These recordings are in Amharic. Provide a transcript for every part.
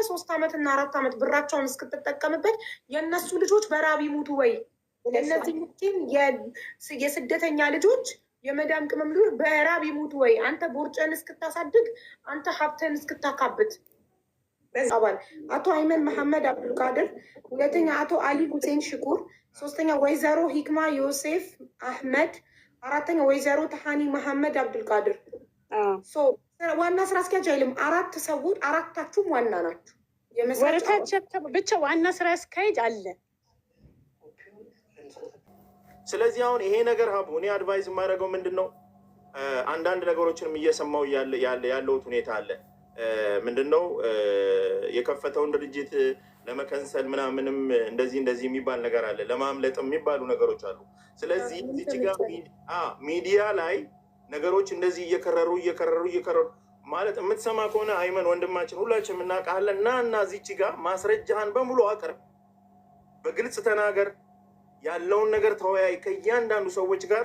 3 ዓመትና 4 ዓመት ብራቸውን እስክትጠቀምበት የእነሱ ልጆች በራብ ይሙቱ ወይ? እነዚህ ምስኪን የስደተኛ ልጆች የመዳም ቅመም ልጆች በራብ ይሙቱ ወይ? አንተ ቦርጨን እስክታሳድግ፣ አንተ ሀብተን እስክታካብት። አባል አቶ አይመን መሐመድ አብዱልቃድር፣ ሁለተኛ አቶ አሊ ሁሴን ሽኩር፣ ሶስተኛ ወይዘሮ ሂክማ ዮሴፍ አህመድ፣ አራተኛ ወይዘሮ ተሃኒ መሐመድ አብዱልቃድር። ዋና ስራ አስኪያጅ አይልም። 4 ሰዎች፣ አራታችሁም ዋና ናችሁ። ወረታቸው ብቻ ዋና ስራ አስኪያጅ አለ። ስለዚህ አሁን ይሄ ነገር ሀቡ እኔ አድቫይዝ የማደርገው ምንድን ነው፣ አንዳንድ ነገሮችንም እየሰማው ያለውት ሁኔታ አለ። ምንድን ነው የከፈተውን ድርጅት ለመከንሰል ምናምንም እንደዚህ የሚባል ነገር አለ፣ ለማምለጥ የሚባሉ ነገሮች አሉ። ስለዚህ እዚች ጋር ሚዲያ ላይ ነገሮች እንደዚህ እየከረሩ ማለት የምትሰማ ከሆነ አይመን ወንድማችን ሁላችን የምናውቃለን እና እዚች ጋር ማስረጃህን በሙሉ አቅርብ፣ በግልጽ ተናገር፣ ያለውን ነገር ተወያይ ከእያንዳንዱ ሰዎች ጋር።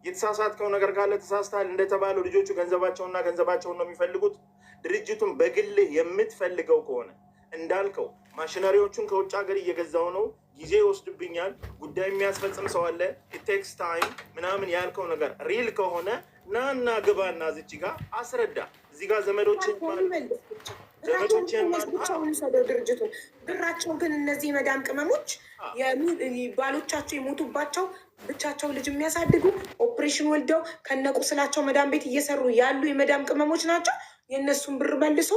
የተሳሳትከው ነገር ካለ ተሳስተሃል እንደተባለው ልጆቹ ገንዘባቸውን ነው የሚፈልጉት። ድርጅቱን በግልህ የምትፈልገው ከሆነ እንዳልከው ማሽነሪዎቹን ከውጭ ሀገር እየገዛው ነው፣ ጊዜ ይወስድብኛል፣ ጉዳይ የሚያስፈጽም ሰው አለ፣ ቴክስ ታይም ምናምን ያልከው ነገር ሪል ከሆነ ናና ግባና ዝቺ ጋር አስረዳ። እዚህ ጋር ዘመዶችን ድርጅቱን ብራቸው ግን እነዚህ የመዳም ቅመሞች ባሎቻቸው የሞቱባቸው ብቻቸው ልጅ የሚያሳድጉ ኦፕሬሽን ወልደው ከነቁስላቸው መዳም ቤት እየሰሩ ያሉ የመዳም ቅመሞች ናቸው። የእነሱን ብር መልሶ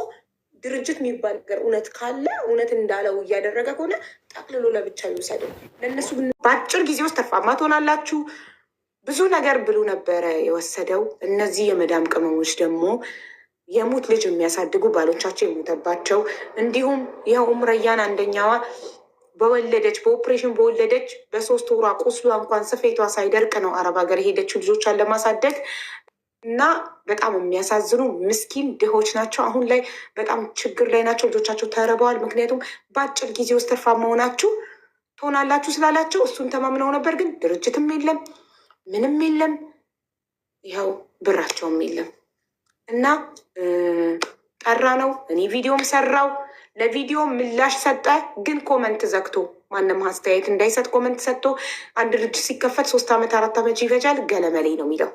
ድርጅት የሚባል ነገር እውነት ካለ እውነት እንዳለው እያደረገ ከሆነ ጠቅልሎ ለብቻ ይውሰደው። ለእነሱ በአጭር ጊዜ ውስጥ ተርፋማ ትሆናላችሁ። ብዙ ነገር ብሎ ነበረ የወሰደው። እነዚህ የመዳም ቅመሞች ደግሞ የሙት ልጅ የሚያሳድጉ ባሎቻቸው የሞተባቸው፣ እንዲሁም ይኸው ኡምረያን አንደኛዋ በኦፕሬሽን በወለደች በ3 ወሯ ቁስሏ እንኳን ስፌቷ ሳይደርቅ ነው አረብ ሀገር የሄደችው ልጆቿን ለማሳደግ እና በጣም የሚያሳዝኑ ምስኪን ድሆች ናቸው። አሁን ላይ በጣም ችግር ላይ ናቸው። ልጆቻቸው ተርበዋል። ምክንያቱም በአጭር ጊዜ ውስጥ ትርፋ መሆናችሁ ትሆናላችሁ ስላላቸው እሱን ተማምነው ነበር። ግን ድርጅትም የለም ምንም የለም፣ ይኸው ብራቸውም የለም እና ጠራ ነው። እኔ ቪዲዮም ሰራው፣ ለቪዲዮ ምላሽ ሰጠ። ግን ኮመንት ዘግቶ ማንም አስተያየት እንዳይሰጥ ኮመንት ሰጥቶ አንድ ድርጅት ሲከፈት 3 ዓመት 4 ዓመት ይፈጃል ገለመሌ ነው የሚለው።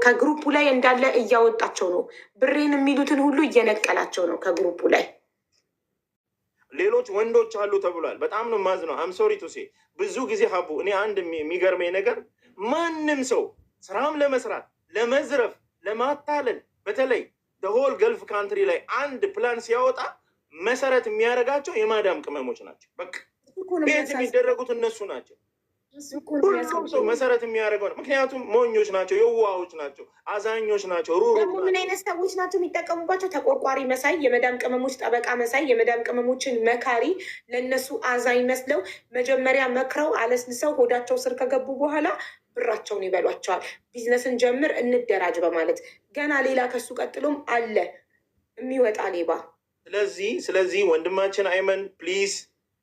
ከግሩፑ ላይ እንዳለ እያወጣቸው ነው። ብሬን የሚሉትን ሁሉ እየነቀላቸው ነው ከግሩፑ ላይ። ሌሎች ወንዶች አሉ ተብሏል። በጣም ነው ማዝነው። አምሶሪ ቱሴ ብዙ ጊዜ ሀቡ እኔ አንድ የሚገርመኝ ነገር ማንም ሰው ስራም ለመስራት ለመዝረፍ፣ ለማታለል በተለይ ሆል ገልፍ ካንትሪ ላይ አንድ ፕላን ሲያወጣ መሰረት የሚያደርጋቸው የማዳም ቅመሞች ናቸው። በቃ ቤት የሚደረጉት እነሱ ናቸው። ሁሉም ሰው መሰረት የሚያደርገው ነው። ምክንያቱም ሞኞች ናቸው፣ የዋሆች ናቸው፣ አዛኞች ናቸው። ደግሞ ምን አይነት ሰዎች ናቸው የሚጠቀሙባቸው? ተቆርቋሪ መሳይ፣ የመዳም ቅመሞች ጠበቃ መሳይ፣ የመዳም ቅመሞችን መካሪ፣ ለእነሱ አዛኝ መስለው መጀመሪያ መክረው አለስልሰው ሆዳቸው ስር ከገቡ በኋላ ብራቸውን ይበሏቸዋል። ቢዝነስን ጀምር እንደራጅ በማለት ገና ሌላ ከሱ ቀጥሎም አለ የሚወጣ ሌባ። ስለዚህ ወንድማችን አይመን ፕሊዝ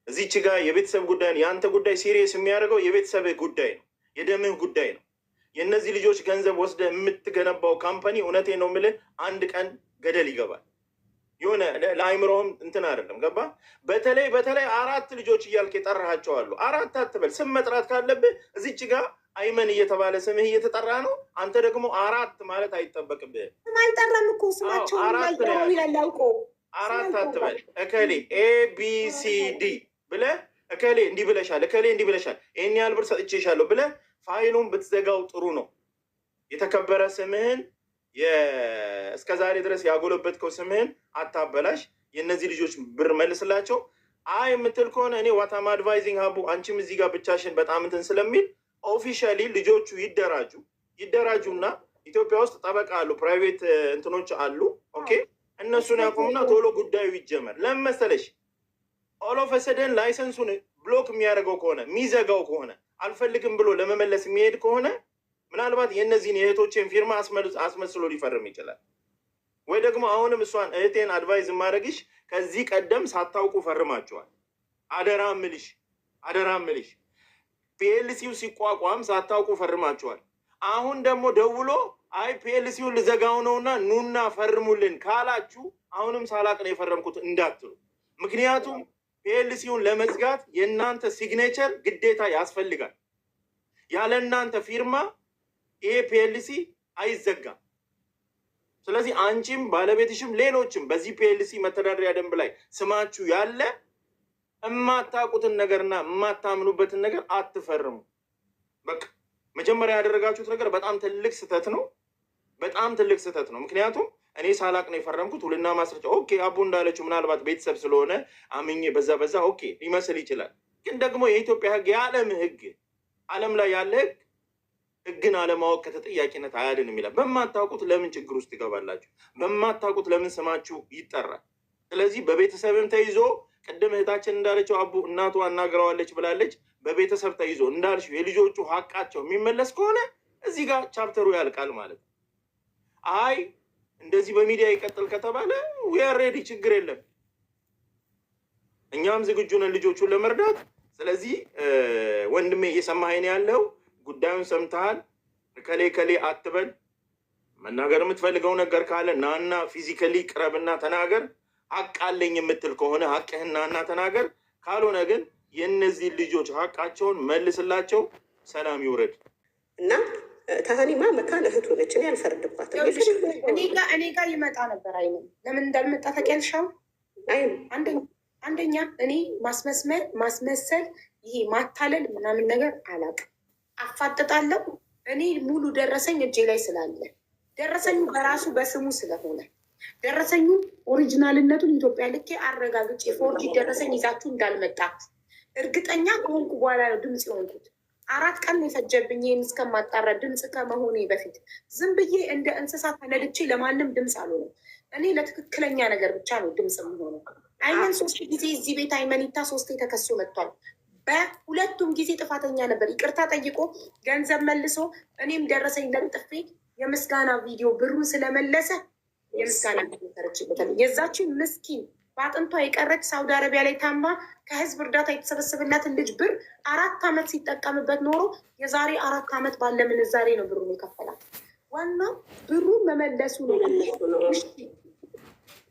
እዚች ጋር የቤተሰብ ጉዳይ ነው። የአንተ ጉዳይ ሲሪየስ የሚያደርገው የቤተሰብህ ጉዳይ ነው፣ የደምህ ጉዳይ ነው። የእነዚህ ልጆች ገንዘብ ወስደ የምትገነባው ካምፓኒ እውነቴ ነው የምልህ አንድ ቀን ገደል ይገባል። የሆነ ለአይምሮህም እንትን አይደለም ገባ። በተለይ 4 ልጆች እያልክ የጠራሃቸው አሉ። 4 አትበል። ስም መጥራት ካለብህ እዚች ጋር አይመን እየተባለ ስምህ እየተጠራ ነው። አንተ ደግሞ 4 ማለት አይጠበቅብህም። ስም አልጠራም እኮ ስማቸው ያላውቆ 4 አትበል። እከሌ ABCD ብለህ እከሌ እንዲህ ብለሻል፣ እከሌ እንዲህ ብለሻል፣ ይህን ያህል ብር ሰጥቼሻለሁ ብለህ ፋይሉን ብትዘጋው ጥሩ ነው። የተከበረ ስምህን እስከዛሬ ድረስ ያጎለበትከው ስምህን አታበላሽ። የእነዚህ ልጆች ብር መልስላቸው። የምትል ከሆነ እኔ ዋታም አድቫይዚንግ ሀቡ አንቺም እዚህ ጋር ብቻሽን በጣም እንትን ስለሚል ኦፊሻሊ ልጆቹ ይደራጁና ኢትዮጵያ ውስጥ ጠበቃ አሉ፣ ፕራይቬት እንትኖች አሉ። ኦኬ እነሱን ያቆሙና ቶሎ ጉዳዩ ይጀመር። ለምን መሰለሽ ኦሎፈሰደን ላይሰንሱን ብሎክ የሚያደርገው ከሆነ የሚዘጋው ከሆነ አልፈልግም ብሎ ለመመለስ የሚሄድ ከሆነ ምናልባት የእነዚህን የእህቶችን ፊርማ አስመስሎ ሊፈርም ይችላል። ወይ ደግሞ አሁንም እሷን እህቴን አድቫይዝ ማድረግሽ ከዚህ ቀደም ሳታውቁ ፈርማችኋል። አደራ ምልሽ ፒኤልሲው ሲቋቋም ሳታውቁ ፈርማችኋል። አሁን ደግሞ ደውሎ አይ ፒኤልሲውን ልዘጋው ነውና ኑና ፈርሙልን ካላችሁ አሁንም ሳላቅ ነው የፈረምኩት እንዳትሉ። ምክንያቱም ፒኤልሲውን ለመዝጋት የእናንተ ሲግኔቸር ግዴታ ያስፈልጋል። ያለ እናንተ ፊርማ ይሄ ፒኤልሲ አይዘጋም። ስለዚህ አንቺም ባለቤትሽም ሌሎችም በዚህ ፒኤልሲ መተዳደሪያ ደንብ ላይ ስማችሁ ያለ የማታውቁትን ነገርና የማታምኑበትን ነገር አትፈርሙ። በቃ መጀመሪያ ያደረጋችሁት ነገር በጣም ትልቅ ስህተት ነው። በጣም ትልቅ ስህተት ነው። ምክንያቱም እኔ ሳላቅ ነው የፈረምኩት። ውልና ማስረጃ ኦኬ፣ አቡ እንዳለችው ምናልባት ቤተሰብ ስለሆነ አምኜ በዛ ኦኬ ሊመስል ይችላል። ግን ደግሞ የኢትዮጵያ ሕግ የዓለም ሕግ ዓለም ላይ ያለ ሕግን አለማወቅ ከተጠያቂነት አያድንም ይላል። በማታውቁት ለምን ችግር ውስጥ ይገባላችሁ? በማታውቁት ለምን ስማችሁ ይጠራል? ስለዚህ በቤተሰብም ተይዞ ቅድም እህታችን እንዳለችው አቡ እናቱ አናግረዋለች ብላለች። በቤተሰብ ተይዞ እንዳልሽው የልጆቹ ሀቃቸው የሚመለስ ከሆነ እዚህ ጋር ቻፕተሩ ያልቃል ማለት ነው። አይ እንደዚህ በሚዲያ ይቀጥል ከተባለ ዊአር ሬዲ፣ ችግር የለም። እኛም ዝግጁ ነን ልጆቹን ለመርዳት። ስለዚህ ወንድሜ እየሰማኸኝ ያለው ጉዳዩን ሰምተሃል። ከሌ አትበል። መናገር የምትፈልገው ነገር ካለ ናና ፊዚካሊ ቅረብና ተናገር። ሀቅ አለኝ የምትል ከሆነ ሀቅህን ናና ተናገር። ካልሆነ ግን የእነዚህ ልጆች ሀቃቸውን መልስላቸው። ሰላም ይውረድ እና ታህኒማ መካን እህት ሆነች። እኔ አልፈርድባትም። እኔ ጋር ይመጣ ነበር። አይንም ለምን እንዳልመጣ ታውቂያለሽ? አንደኛ እኔ ማስመሰል ይሄ ማታለል ምናምን ነገር አላውቅም። አፋጥጣለሁ። እኔ ሙሉ ደረሰኝ እጄ ላይ ስላለ ደረሰኙ በራሱ በስሙ ስለሆነ ደረሰኙን ኦሪጂናልነቱን ኢትዮጵያ ልኬ አረጋግጬ ፎርጂ ደረሰኝ ይዛችሁ እንዳልመጣት እርግጠኛ ከሆንኩ በኋላ ነው ድምፅ የሆንኩት። 4 ቀን የፈጀብኝ ይህን እስከማጣራ ድምፅ ከመሆኔ በፊት ዝም ብዬ እንደ እንስሳ ተነድቼ ለማንም ድምፅ አልሆነም። እኔ ለትክክለኛ ነገር ብቻ ነው ድምፅ የምሆነው። አይመን 3 ጊዜ እዚህ ቤት አይመኒታ 3 ተከሶ መጥቷል። በሁለቱም ጊዜ ጥፋተኛ ነበር። ይቅርታ ጠይቆ ገንዘብ መልሶ እኔም ደረሰኝ ለጥፌ የምስጋና ቪዲዮ ብሩን ስለመለሰ የምስጋና ተረችበታል። የዛችን ምስኪን በአጥንቷ የቀረች ሳውዲ አረቢያ ላይ ታማ ከህዝብ እርዳታ የተሰበሰበላትን ልጅ ብር 4 ዓመት ሲጠቀምበት ኖሮ የዛሬ 4 ዓመት ባለ ምንዛሬ ነው ብሩን የከፈላት። ዋናው ብሩን መመለሱ ነው።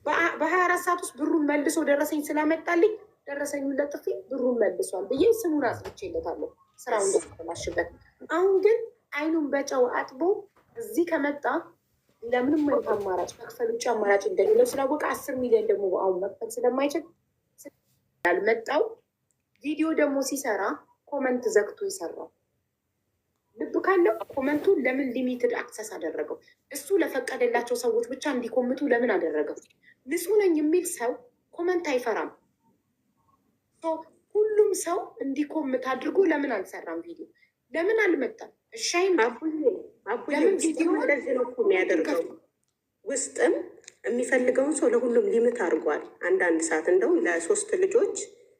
በ24 ሰዓት ውስጥ ብሩን መልሶ ደረሰኝ ስላመጣልኝ ደረሰኙን ለጥፌ ብሩን መልሷል ብዬ ስሙን አጽድቼለታለሁ፣ ስራው እንደተበላሽበት። አሁን ግን አይኑን በጨው አጥቦ እዚህ ከመጣ ለምንም አይነት አማራጭ መክፈል ውጭ አማራጭ እንደሌለው ስላወቀ 10 ሚሊዮን ደግሞ አሁን መክፈል ስለማይችል ያልመጣው ቪዲዮ ደግሞ ሲሰራ ኮመንት ዘግቶ ይሰራው። ልብ ካለው ኮመንቱ ለምን ሊሚትድ አክሰስ አደረገው? እሱ ለፈቀደላቸው ሰዎች ብቻ እንዲኮምቱ ለምን አደረገው? ንጹህ ነኝ የሚል ሰው ኮመንት አይፈራም። ሁሉም ሰው እንዲኮምት አድርጎ ለምን አልሰራም? ቪዲዮ ለምን አልመጣም? እሻይም ለምን ቪዲዮ እንደዚህ ነው እኮ የሚያደርገው። ውስጥም የሚፈልገውን ሰው ለሁሉም ሊምት አድርጓል። አንዳንድ ሰዓት እንደውም ለ3 ልጆች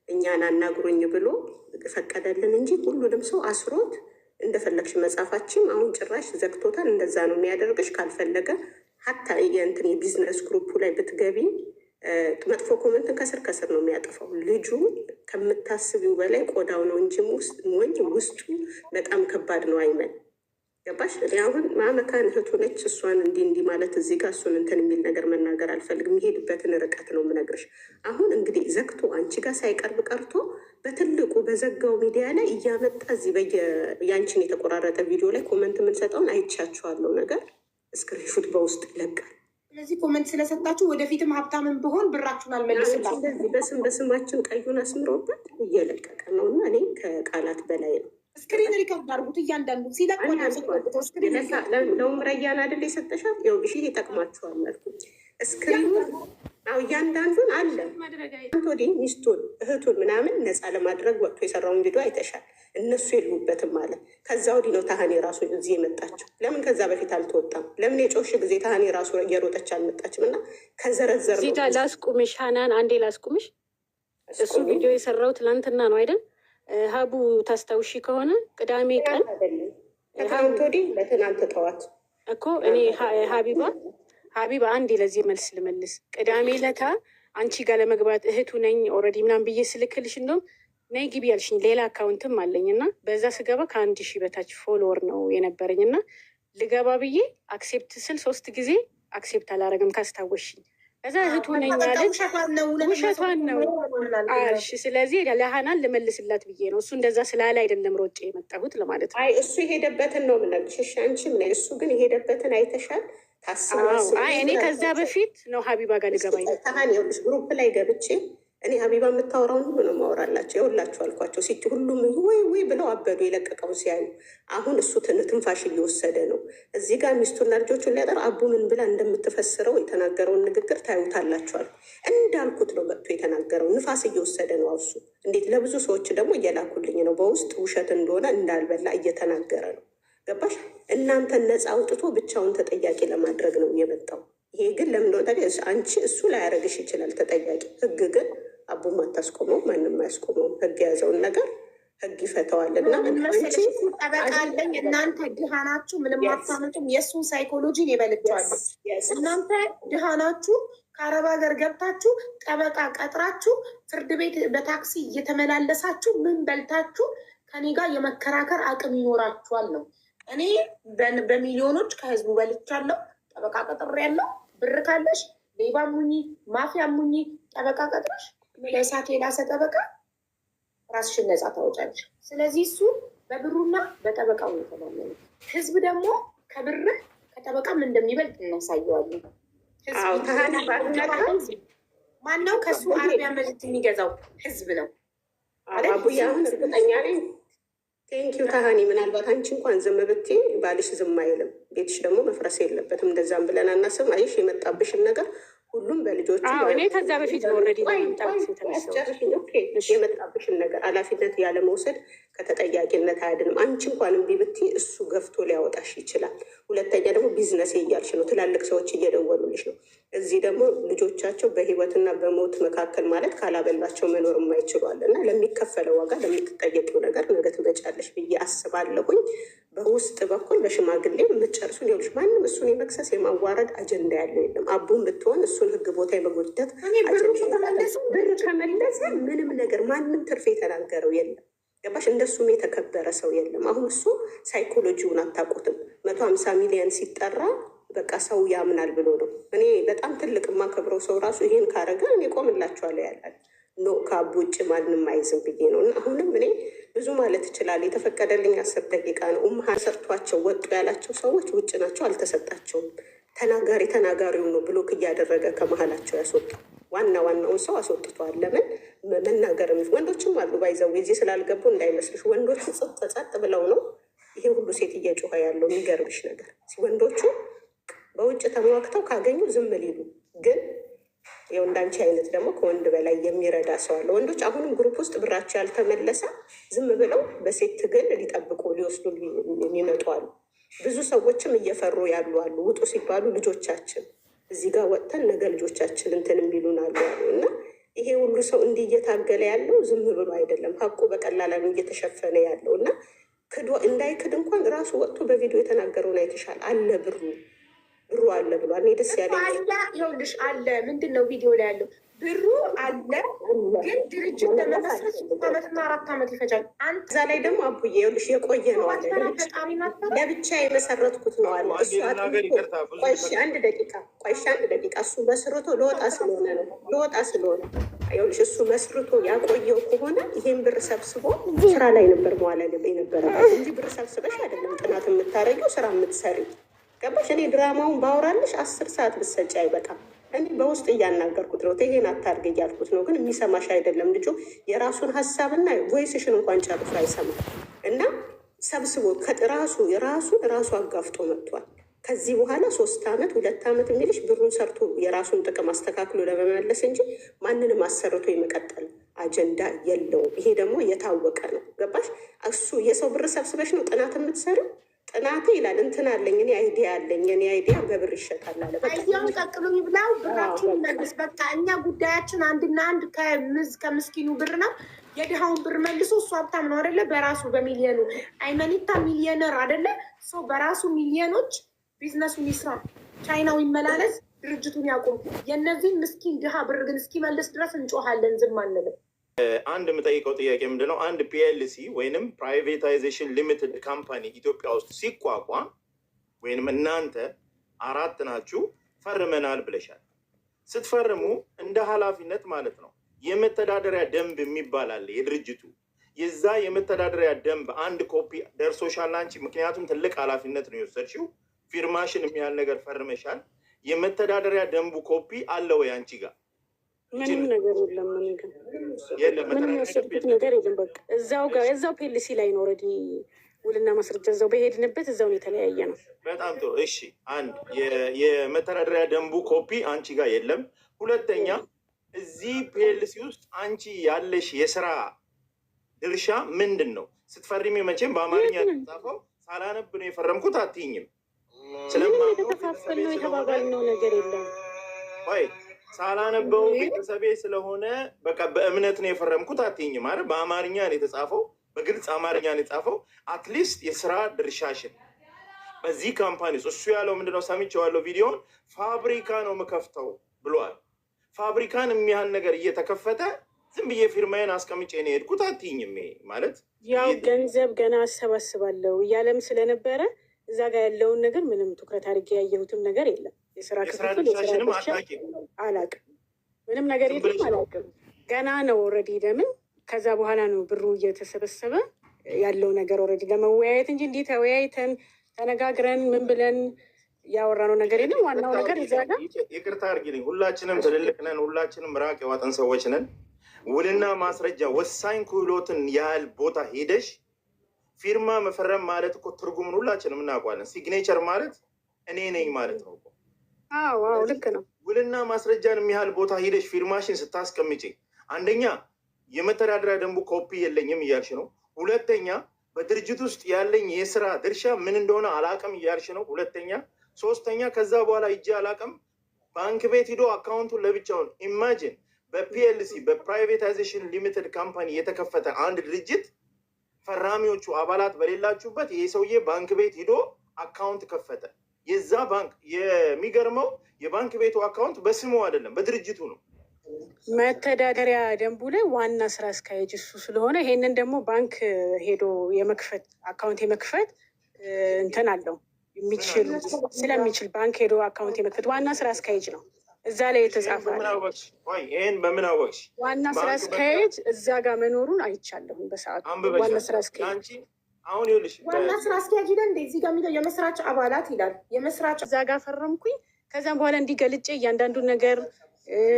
እኛን አናግሩኝ ብሎ ፈቀደልን እንጂ ሁሉንም ሰው አስሮት እንደፈለግሽ መጻፋችን አሁን ጭራሽ ዘግቶታል። እንደዛ ነው የሚያደርግሽ። ካልፈለገ ሀታ የእንትን የቢዝነስ ግሩፑ ላይ ብትገቢ መጥፎ ኮመንትን ከስር ከስር ነው የሚያጠፋው። ልጁ ከምታስቢው በላይ ቆዳው ነው እንጂ ውስጡ በጣም ከባድ ነው። አይመን ገባሽ? አሁን ማመካን እህቱ ነች። እሷን እንዲህ ማለት እዚህ ጋር እሱን እንትን የሚል ነገር መናገር አልፈልግም። የሚሄድበትን ርቀት ነው የምነግርሽ። አሁን እንግዲህ ዘግቶ አንቺ ጋር ሳይቀርብ ቀርቶ በትልቁ በዘጋው ሚዲያ ላይ እያመጣ እዚህ ያንቺን የተቆራረጠ ቪዲዮ ላይ ኮመንት የምንሰጠውን አይቻችኋለሁ ነገር ስክሪንሹት በውስጥ ይለቃል። ስለዚህ ኮመንት ስለሰጣችሁ ወደፊትም ሀብታምን ብሆን ብራችሁን አልመልስላችሁ። እንደዚህ በስማችን ቀዩን አስምሮበት እየለቀቀ ነው እና እኔ ከቃላት በላይ ነው። ስክሪን ሪከርድ አድርጉት። እያንዳንዱ ሲለቅ ለኡምረያን አይደል የሰጠሻት? ያው ብሽ ይጠቅማችኋል መልኩ ስክሪኑ እያንዳንዱን አለ ወዲህ ሚስቱን እህቱን ምናምን ነፃ ለማድረግ ወጥቶ የሰራውን ቪዲዮ አይተሻል። እነሱ የሉበትም አለ። ከዛ ወዲህ ነው ታህኔ ራሱ እዚህ የመጣችው። ለምን ከዛ በፊት አልተወጣም? ለምን የጮሽ ጊዜ ታህኔ ራሱ እየሮጠች አልመጣችም? እና ከዘረዘር እዚህ ጋር ላስቁምሽ፣ ሀናን አንዴ ላስቁምሽ። እሱ ቪዲዮ የሰራው ትላንትና ነው አይደል? ሀቡ ታስታውሺ ከሆነ ቅዳሜ ቀን ከትናንት ወዲህ ለትናንት ጠዋት እኮ እኔ ሀቢባ አንዴ ለዚህ መልስ ልመልስ። ቅዳሜ ለታ አንቺ ጋር ለመግባት እህቱ ነኝ ኦልሬዲ ምናምን ብዬ ስልክልሽ እንደውም ነይ ግቢ ያልሽኝ ሌላ አካውንትም አለኝ እና በዛ ስገባ ከ1000 በታች ፎሎወር ነው የነበረኝ እና ልገባ ብዬ አክሴፕት ስል 3 ጊዜ አክሴፕት አላረግም ካስታወሽኝ። ከዛ እህቱ ነኝ አለች። ውሸቷን ነው አልሽ። ስለዚህ ለሀናን ልመልስላት ብዬ ነው። እሱ እንደዛ ስላለ አይደለም ሮጬ የመጣሁት ለማለት ነው። አይ እሱ የሄደበትን ነው የምነግርሽ። እሺ አንቺ ምን እሱ ግን የሄደበትን አይተሻል? አይ እኔ ከዛ በፊት ነው ሀቢባ ጋር ልገባ ታሀን ይኸውልሽ፣ ግሩፕ ላይ ገብቼ እኔ ሀቢባ የምታወራውን ሁሉ ነው ማወራላቸው። ይኸውላችሁ አልኳቸው። ሲቲ ሁሉም ወይ ብለው አበዱ የለቀቀውን ሲያዩ። አሁን እሱ ትንፋሽ እየወሰደ ነው። እዚህ ጋር ሚስቱና ልጆቹን ሊያጠር አቡ ምን ብላ እንደምትፈስረው የተናገረውን ንግግር ታዩታላችኋል። እንዳልኩት ነው መጥቶ የተናገረው። ንፋስ እየወሰደ ነው እሱ። እንዴት ለብዙ ሰዎች ደግሞ እየላኩልኝ ነው በውስጥ ውሸት እንደሆነ እንዳልበላ እየተናገረ ነው። ገባሽ? እናንተን ነፃ አውጥቶ ብቻውን ተጠያቂ ለማድረግ ነው የመጣው። ይሄ ግን ለምን አንቺ እሱ ላያደርግሽ ይችላል ተጠያቂ። ህግ ግን አቡም አታስቆመው፣ ማንም አያስቆመውም። ህግ የያዘውን ነገር ህግ ይፈተዋል። እና ጠበቃለኝ እናንተ ድሃ ናችሁ፣ ምንም አታመጡም። የእሱን ሳይኮሎጂን የበልቸዋለሁ። እናንተ ድሃ ናችሁ፣ ከአረብ ሀገር ገብታችሁ ጠበቃ ቀጥራችሁ ፍርድ ቤት በታክሲ እየተመላለሳችሁ ምን በልታችሁ ከኔ ጋር የመከራከር አቅም ይኖራችኋል ነው። እኔ በሚሊዮኖች ከህዝቡ በልቻለሁ። ጠበቃ ቀጥሬያለሁ። ብር ካለሽ ሌባ ሙኝ ማፊያ ሙኝ ጠበቃ ቀጥረሽ ለእሳት የላሰ ጠበቃ ራስሽን ነፃ ታወጫለሽ። ስለዚህ እሱ በብሩና በጠበቃው የተማመነ ህዝብ ደግሞ ከብርህ ከጠበቃም እንደሚበልጥ እናሳየዋለን። ማነው ከሱ አረቢያ መሬት የሚገዛው? ህዝብ ነው። አቡዬ አሁን እርግጠኛ ነኝ። ቴንኪዩ ታሃኒ። ምናልባት አንቺ እንኳን ዝም ብትይ ባልሽ ዝም አይልም። ቤትሽ ደግሞ መፍረስ የለበትም። እንደዛም ብለን አናስብም። አይሽ የመጣብሽን ነገር ሁሉም በልጆቹ እኔ ከዛ በፊት ኦልሬዲ የመጣብሽን ነገር ኃላፊነት ያለመውሰድ ከተጠያቂነት አያድንም። አንቺ እንኳን እምቢ ብትይ እሱ ገፍቶ ሊያወጣሽ ይችላል። ሁለተኛ ደግሞ ቢዝነስ እያልሽ ነው። ትላልቅ ሰዎች እየደወሉልሽ ነው። እዚህ ደግሞ ልጆቻቸው በህይወትና በሞት መካከል ማለት ካላበላቸው መኖር የማይችሏል እና ለሚከፈለው ዋጋ ለምትጠየቂው ነገር ነገ ትመጫለሽ ብዬ አስባለሁኝ። በውስጥ በኩል በሽማግሌ የምትጨርሱ ሊሆንሽ ማንም እሱን የመክሰስ የማዋረድ አጀንዳ ያለው የለም። አቡን ብትሆን እሱን ህግ ቦታ የመጎደት ብር ከመለሰ ምንም ነገር ማንም ትርፍ የተናገረው የለም። ገባሽ? እንደሱም የተከበረ ሰው የለም። አሁን እሱ ሳይኮሎጂውን አታውቁትም። 150 ሚሊዮን ሲጠራ በቃ ሰው ያምናል ብሎ ነው። እኔ በጣም ትልቅ የማከብረው ሰው ራሱ ይሄን ካረገ እኔ ቆምላቸዋለሁ ያላል ኖ ከአቡ ውጭ ማንም አይዝም ብዬ ነው። እና አሁንም እኔ ብዙ ማለት ይችላል። የተፈቀደልኝ 10 ደቂቃ ነው። ኡምሃ ሰጥቷቸው ወጡ ያላቸው ሰዎች ውጭ ናቸው፣ አልተሰጣቸውም። ተናጋሪውን ነው ብሎክ እያደረገ ከመሀላቸው ያስወጣው። ዋናውን ሰው አስወጥተዋል። ለምን መናገር ወንዶችም አሉ ባይዘው ጊዜ ስላልገቡ እንዳይመስልሽ። ወንዶች ጸጥ ብለው ነው ይሄ ሁሉ ሴት እየጮኸ ያለው። የሚገርምሽ ነገር ወንዶቹ በውጭ ተሟግተው ካገኙ ዝም ሊሉ፣ ግን የወንዳንቺ አይነት ደግሞ ከወንድ በላይ የሚረዳ ሰው አለ። ወንዶች አሁንም ግሩፕ ውስጥ ብራቸው ያልተመለሰ ዝም ብለው በሴት ትግል ሊጠብቁ ሊወስዱ የሚመጡ አሉ። ብዙ ሰዎችም እየፈሩ ያሉ አሉ። ውጡ ሲባሉ ልጆቻችን እዚህ ጋር ወጥተን ነገ ልጆቻችን እንትን የሚሉን አሉ እና ይሄ ሁሉ ሰው እንዲህ እየታገለ ያለው ዝም ብሎ አይደለም። ሀቁ በቀላል እየተሸፈነ ያለው እና እንዳይክድ እንኳን ራሱ ወጥቶ በቪዲዮ የተናገረውን አይተሻል። አለ ብሩ አለ ብሏል። እኔ ደስ ያለ ይኸውልሽ አለ ምንድን ነው ቪዲዮ ላይ ያለው ብሩ አለ፣ ግን ድርጅት ለመመስረት 3 ዓመትና 4 ዓመት ይፈጃል። እዛ ላይ ደግሞ አቡዬ ይኸውልሽ የቆየ ነው አለ ለብቻ የመሰረትኩት ነው አለ። ቆይሽ አንድ ደቂቃ እሱ መስርቶ ለወጣ ስለሆነ ይኸውልሽ እሱ መስርቶ ያቆየው ከሆነ ይሄን ብር ሰብስቦ ስራ ላይ ነበር መዋል የነበረበት እንጂ ብር ሰብስበሽ አይደለም ጥናት የምታደርጊው ስራ የምትሰሪ። ገባሽ? እኔ ድራማውን ባወራልሽ 10 ሰዓት ብትሰጪ አይበቃም። እኔ በውስጥ እያናገርኩት ነው። ይሄን አታርግ እያልኩት ነው፣ ግን የሚሰማሽ አይደለም። ልጁ የራሱን ሀሳብና ቮይስሽን እንኳን ጨርሶ አይሰማም። እና ሰብስቦ ራሱ አጋፍጦ መጥቷል። ከዚህ በኋላ 3 ዓመት 2 ዓመት የሚልሽ ብሩን ሰርቶ የራሱን ጥቅም አስተካክሎ ለመመለስ እንጂ ማንንም አሰርቶ የመቀጠል አጀንዳ የለውም። ይሄ ደግሞ የታወቀ ነው። ገባሽ? እሱ የሰው ብር ሰብስበሽ ነው ጥናት የምትሰሪው። ጥናት ይላል እንትን አለኝ እኔ አይዲያ አለኝ እኔ አይዲያ በብር ይሸጣል አለ። አይዲያውን ቀቅሉኝ ብላው ብራችሁን መልስ። በቃ እኛ ጉዳያችን አንድና አንድ ከምስኪኑ ብር ነው። የድሃውን ብር መልሶ እሱ ሀብታም ነው አደለ? በራሱ በሚሊዮኑ አይመኒታ ሚሊዮነር አደለ? ሰው በራሱ ሚሊዮኖች ቢዝነሱን ይስራ፣ ቻይናው ይመላለስ፣ ድርጅቱን ያቁም። የእነዚህ ምስኪን ድሃ ብር ግን እስኪመልስ ድረስ እንጮሃለን፣ ዝም አንልም። አንድ የምጠይቀው ጥያቄ ምንድነው? አንድ ፒኤልሲ ወይንም ፕራይቬታይዜሽን ሊሚትድ ካምፓኒ ኢትዮጵያ ውስጥ ሲቋቋም ወይንም እናንተ 4 ናችሁ ፈርመናል ብለሻል። ስትፈርሙ እንደ ኃላፊነት ማለት ነው የመተዳደሪያ ደንብ የሚባል አለ የድርጅቱ። የዛ የመተዳደሪያ ደንብ አንድ ኮፒ ደርሶሻል አንቺ። ምክንያቱም ትልቅ ኃላፊነት ነው የወሰድሽው። ፊርማሽን የሚያህል ነገር ፈርመሻል። የመተዳደሪያ ደንቡ ኮፒ አለ ወይ አንቺ ጋር? ምንም ነገር የለም። ምንም የወሰድኩት ነገር የለም። በቃ እዛው ፔልሲ ላይ ነው ኦልሬዲ ውልና ማስረጃ እዛው በሄድንበት እዛው የተለያየ ነው። በጣም ጥሩ። እሺ፣ አንድ የመተዳደሪያ ደንቡ ኮፒ አንቺ ጋር የለም። ሁለተኛ እዚህ ፒኤልሲ ውስጥ አንቺ ያለሽ የስራ ድርሻ ምንድን ነው? ስትፈርሚ መቼም በአማርኛ የተጻፈው ሳላነብ ነው የፈረምኩት አትይኝም። የተከፋፈልነው የተባባልነው ነገር የለም ወይ? ሳላነበው ቤተሰቤ ስለሆነ በቃ በእምነት ነው የፈረምኩት አትይኝም አይደል? በአማርኛ ነው የተጻፈው፣ በግልጽ አማርኛ ነው የተጻፈው። አትሊስት የስራ ድርሻሽን በዚህ ካምፓኒ ውስጥ እሱ ያለው ምንድነው? ሰምቼዋለሁ ቪዲዮን። ፋብሪካ ነው የምከፍተው ብሏል። ፋብሪካን የሚያህል ነገር እየተከፈተ ዝም ብዬ ፊርማዬን አስቀምጬ ነው የሄድኩት አትይኝም ማለት? ያው ገንዘብ ገና አሰባስባለሁ እያለም ስለነበረ እዛ ጋር ያለውን ነገር ምንም ትኩረት አድርጌ ያየሁትም ነገር የለም። የስራ ክፍል አላውቅም፣ ምንም ነገር የለም፣ አላውቅም። ገና ነው ኦልሬዲ። ለምን ከዛ በኋላ ነው ብሩ እየተሰበሰበ ያለው ነገር ኦልሬዲ ለመወያየት እንጂ እንዲህ ተወያይተን ተነጋግረን ምን ብለን ያወራነው ነገር የለም። ዋናው ነገር እዛ ጋር ይቅርታ አድርጊልኝ። ሁላችንም ትልልቅ ነን፣ ሁላችንም ራቅ የዋጠን ሰዎች ነን። ውልና ማስረጃ ወሳኝ ክህሎትን ያህል ቦታ ሄደሽ ፊርማ መፈረም ማለት እኮ ትርጉምን ሁላችንም እናውቋለን። ሲግኔቸር ማለት እኔ ነኝ ማለት ነው። አዎ ልክ ነው። ውልና ማስረጃን የሚያህል ቦታ ሄደሽ ፊርማሽን ስታስቀምጪ አንደኛ የመተዳደሪያ ደንቡ ኮፒ የለኝም እያልሽ ነው። ሁለተኛ በድርጅት ውስጥ ያለኝ የስራ ድርሻ ምን እንደሆነ አላቅም እያልሽ ነው። ሁለተኛ ሶስተኛ ከዛ በኋላ እጄ አላቅም። ባንክ ቤት ሂዶ አካውንቱን ለብቻውን ኢማጂን በፒኤልሲ በፕራይቬታይዜሽን ሊሚትድ ካምፓኒ የተከፈተ አንድ ድርጅት ፈራሚዎቹ አባላት በሌላችሁበት ይህ ሰውዬ ባንክ ቤት ሂዶ አካውንት ከፈተ። የዛ ባንክ የሚገርመው የባንክ ቤቱ አካውንት በስሙ አይደለም በድርጅቱ ነው። መተዳደሪያ ደንቡ ላይ ዋና ስራ አስኪያጅ እሱ ስለሆነ ይሄንን ደግሞ ባንክ ሄዶ የመክፈት አካውንት የመክፈት እንትን አለው የሚችል ስለሚችል ባንክ ሄዶ አካውንት የመክፈት ዋና ስራ አስኪያጅ ነው። እዛ ላይ የተጻፈ ይህን በምን አወቅሽ? ዋና ስራ አስኪያጅ እዛ ጋር መኖሩን አይቻለሁም በሰዓቱ። ዋና ስራ አስኪያጅ አሁን ይኸውልሽ፣ ዋና ስራ አስኪያጅ ይላል እንደ እዚህ ጋር የሚለው የመስራች አባላት ይላል። የመስራች እዛ ጋር ፈረምኩኝ። ከዛም በኋላ እንዲገልጬ እያንዳንዱ ነገር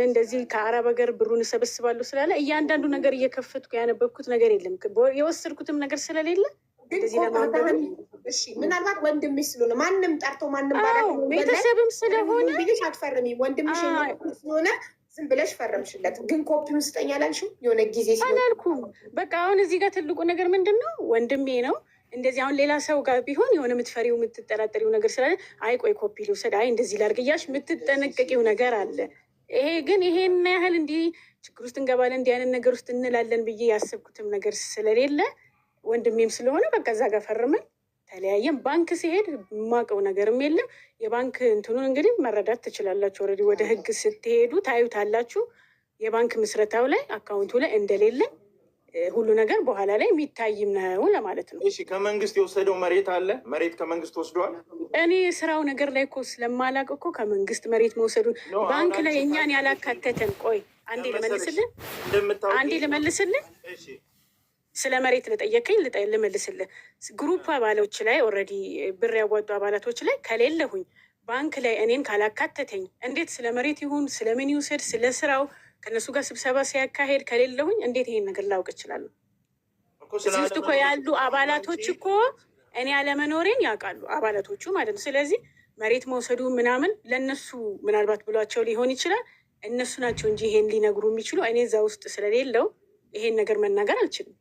እንደዚህ ከአረብ ሀገር ብሩን እሰበስባለሁ ስላለ እያንዳንዱ ነገር እየከፈትኩ ያነበብኩት ነገር የለም። የወሰድኩትም ነገር ስለሌለ እንደዚህ ለማንበብ እሺ፣ ምናልባት ወንድምሽ ስለሆነ ማንም ጠርቶ ማንም ቤተሰብም ስለሆነ ብልሽ አትፈርሚ። ወንድምሽ ስለሆነ ዝም ብለሽ ፈረምሽለት። ግን ኮፒውን ስጠኝ አላልሽም? የሆነ ጊዜ አላልኩም። በቃ አሁን እዚህ ጋር ትልቁ ነገር ምንድን ነው? ወንድሜ ነው። እንደዚህ አሁን ሌላ ሰው ጋር ቢሆን የሆነ የምትፈሪው የምትጠራጠሪው ነገር ስላለ አይ ቆይ ኮፒ ልውሰድ፣ አይ እንደዚህ ላድርግ እያልሽ የምትጠነቀቂው ነገር አለ። ይሄ ግን ይሄን ያህል እንዲህ ችግር ውስጥ እንገባለን እንዲህ አይነት ነገር ውስጥ እንላለን ብዬ ያሰብኩትም ነገር ስለሌለ ወንድሜም ስለሆነ በቃ እዛ ጋር ፈርመን ተለያየም። ባንክ ሲሄድ የማውቀው ነገርም የለም። የባንክ እንትኑን እንግዲህ መረዳት ትችላላችሁ። ኦልሬዲ ወደ ህግ ስትሄዱ ታዩታላችሁ። የባንክ ምስረታው ላይ አካውንቱ ላይ እንደሌለ ሁሉ ነገር በኋላ ላይ የሚታይም ነው ለማለት ነው። እሺ፣ ከመንግስት የወሰደው መሬት አለ? መሬት ከመንግስት ወስዷል? እኔ ስራው ነገር ላይ እኮ ስለማላውቅ እኮ ከመንግስት መሬት መውሰዱን ባንክ ላይ እኛን ያላካተተን። ቆይ አንዴ ልመልስልን ስለ መሬት ለጠየቀኝ ልመልስልህ። ግሩፕ አባሎች ላይ ኦልሬዲ ብር ያዋጡ አባላቶች ላይ ከሌለሁኝ ባንክ ላይ እኔን ካላካተተኝ እንዴት ስለ መሬት ይሁን ስለምን ይውሰድ ስለ ስራው ከእነሱ ጋር ስብሰባ ሲያካሄድ ከሌለሁኝ እንዴት ይሄን ነገር ላውቅ እችላለሁ? እዚህ ውስጥ እኮ ያሉ አባላቶች እኮ እኔ አለመኖሬን ያውቃሉ አባላቶቹ ማለት ነው። ስለዚህ መሬት መውሰዱ ምናምን ለእነሱ ምናልባት ብሏቸው ሊሆን ይችላል። እነሱ ናቸው እንጂ ይሄን ሊነግሩ የሚችሉ እኔ እዛ ውስጥ ስለሌለው ይሄን ነገር መናገር አልችልም።